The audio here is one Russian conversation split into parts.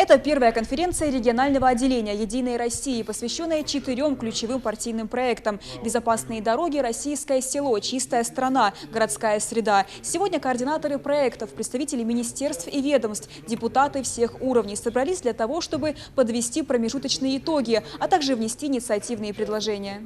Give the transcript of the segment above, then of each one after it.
Это первая конференция регионального отделения «Единой России», посвященная 4 ключевым партийным проектам: «Безопасные дороги», «Российское село», «Чистая страна», «Городская среда». Сегодня координаторы проектов, представители министерств и ведомств, депутаты всех уровней собрались для того, чтобы подвести промежуточные итоги, а также внести инициативные предложения.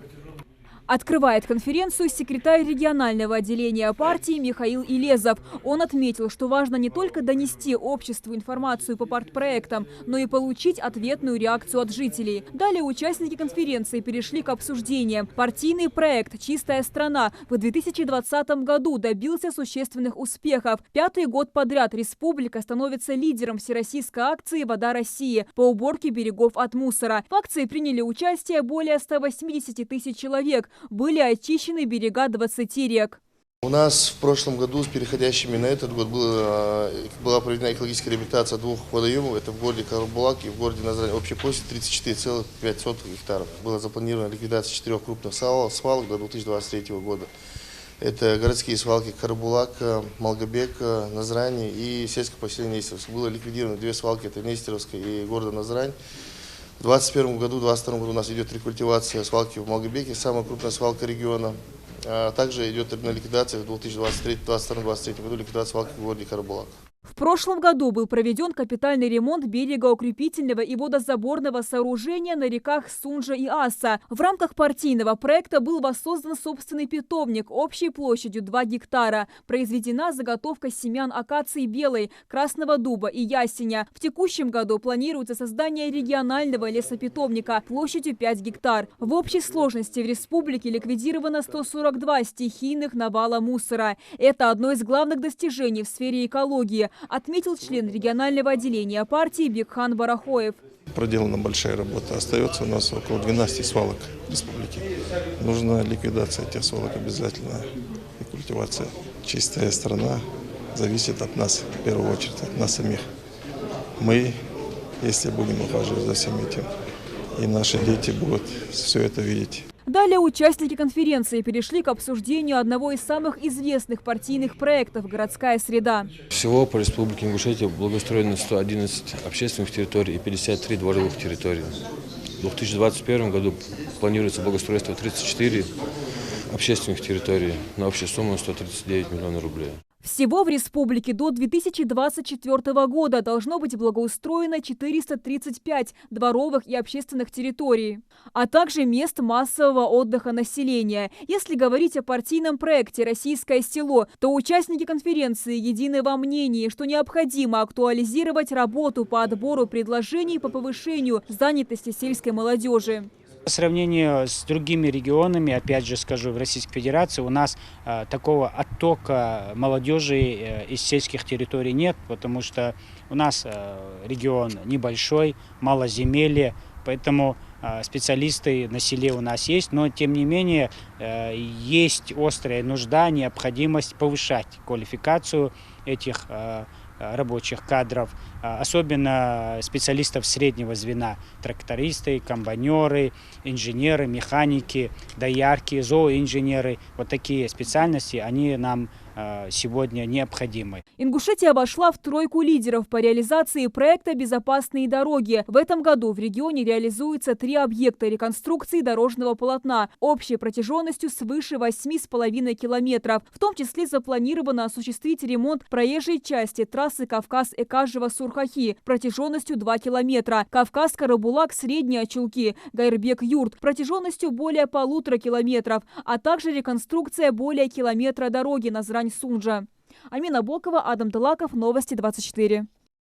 Открывает конференцию секретарь регионального отделения партии Михаил Илезов. Он отметил, что важно не только донести обществу информацию по партпроектам, но и получить ответную реакцию от жителей. Далее участники конференции перешли к обсуждениям. Партийный проект «Чистая страна» в 2020 году добился существенных успехов. 5-й год подряд республика становится лидером всероссийской акции «Вода России» по уборке берегов от мусора. В акции приняли участие более 180 тысяч человек. Были очищены берега 20 рек. У нас в прошлом году, с переходящими на этот год, была проведена экологическая реабилитация 2 водоемов. Это в городе Карабулак и в городе Назрань. Общей площадь 34,5 гектаров. Была запланирована ликвидация 4 крупных свалок до 2023 года. Это городские свалки Карабулак, Малгобек, Назрань и сельское поселение Нестеровское. Было ликвидировано 2 свалки, это Нестеровская и города Назрань. В 2021 году, 2022 году у нас идет рекультивация свалки в Малгобеке, самая крупная свалка региона. Также идет ликвидация в 2023, 2022-2023 году ликвидация свалки в городе Карабулак. В прошлом году был проведен капитальный ремонт берегоукрепительного и водозаборного сооружения на реках Сунжа и Аса. В рамках партийного проекта был воссоздан собственный питомник общей площадью 2 гектара. Произведена заготовка семян акации белой, красного дуба и ясеня. В текущем году планируется создание регионального лесопитомника площадью 5 гектар. В общей сложности в республике ликвидировано 142 стихийных навала мусора. Это одно из главных достижений в сфере экологии, отметил член регионального отделения партии Бекхан Барахоев. Проделана большая работа. Остается у нас около 12 свалок республики. Нужна ликвидация этих свалок обязательно и культивация. Чистая страна зависит от нас, в первую очередь, от нас самих. Мы, если будем ухаживать за всем этим, и наши дети будут все это видеть. Далее участники конференции перешли к обсуждению одного из самых известных партийных проектов «Городская среда». Всего по республике Ингушетия благоустроено 111 общественных территорий и 53 дворовых территорий. В 2021 году планируется благоустройство 34 общественных территорий на общую сумму 139 миллионов рублей. Всего в республике до 2024 года должно быть благоустроено 435 дворовых и общественных территорий, а также мест массового отдыха населения. Если говорить о партийном проекте «Российское село», то участники конференции едины во мнении, что необходимо актуализировать работу по отбору предложений по повышению занятости сельской молодежи. По сравнению с другими регионами, опять же скажу, в Российской Федерации у нас такого оттока молодежи из сельских территорий нет, потому что у нас регион небольшой, малоземелье, поэтому специалисты на селе у нас есть, но тем не менее есть острая нужда, необходимость повышать квалификацию этих рабочих кадров, особенно специалистов среднего звена, трактористы, комбайнеры, инженеры, механики, доярки, зооинженеры. Вот такие специальности, они нам сегодня необходимы. Ингушетия вошла в тройку лидеров по реализации проекта «Безопасные дороги». В этом году в регионе реализуется 3 объекта реконструкции дорожного полотна общей протяженностью свыше 8,5 километров. В том числе запланировано осуществить ремонт проезжей части трассы Кавказ-Экажево-Сурхахи протяженностью 2 километра, Кавказ-Карабулак, Средние Очулки, Гайрбек-Юрт протяженностью более 1,5 километров, а также реконструкция более километра дороги Назрань-Сунжа. Амина Бокова, Адам Талаков, Новости 24.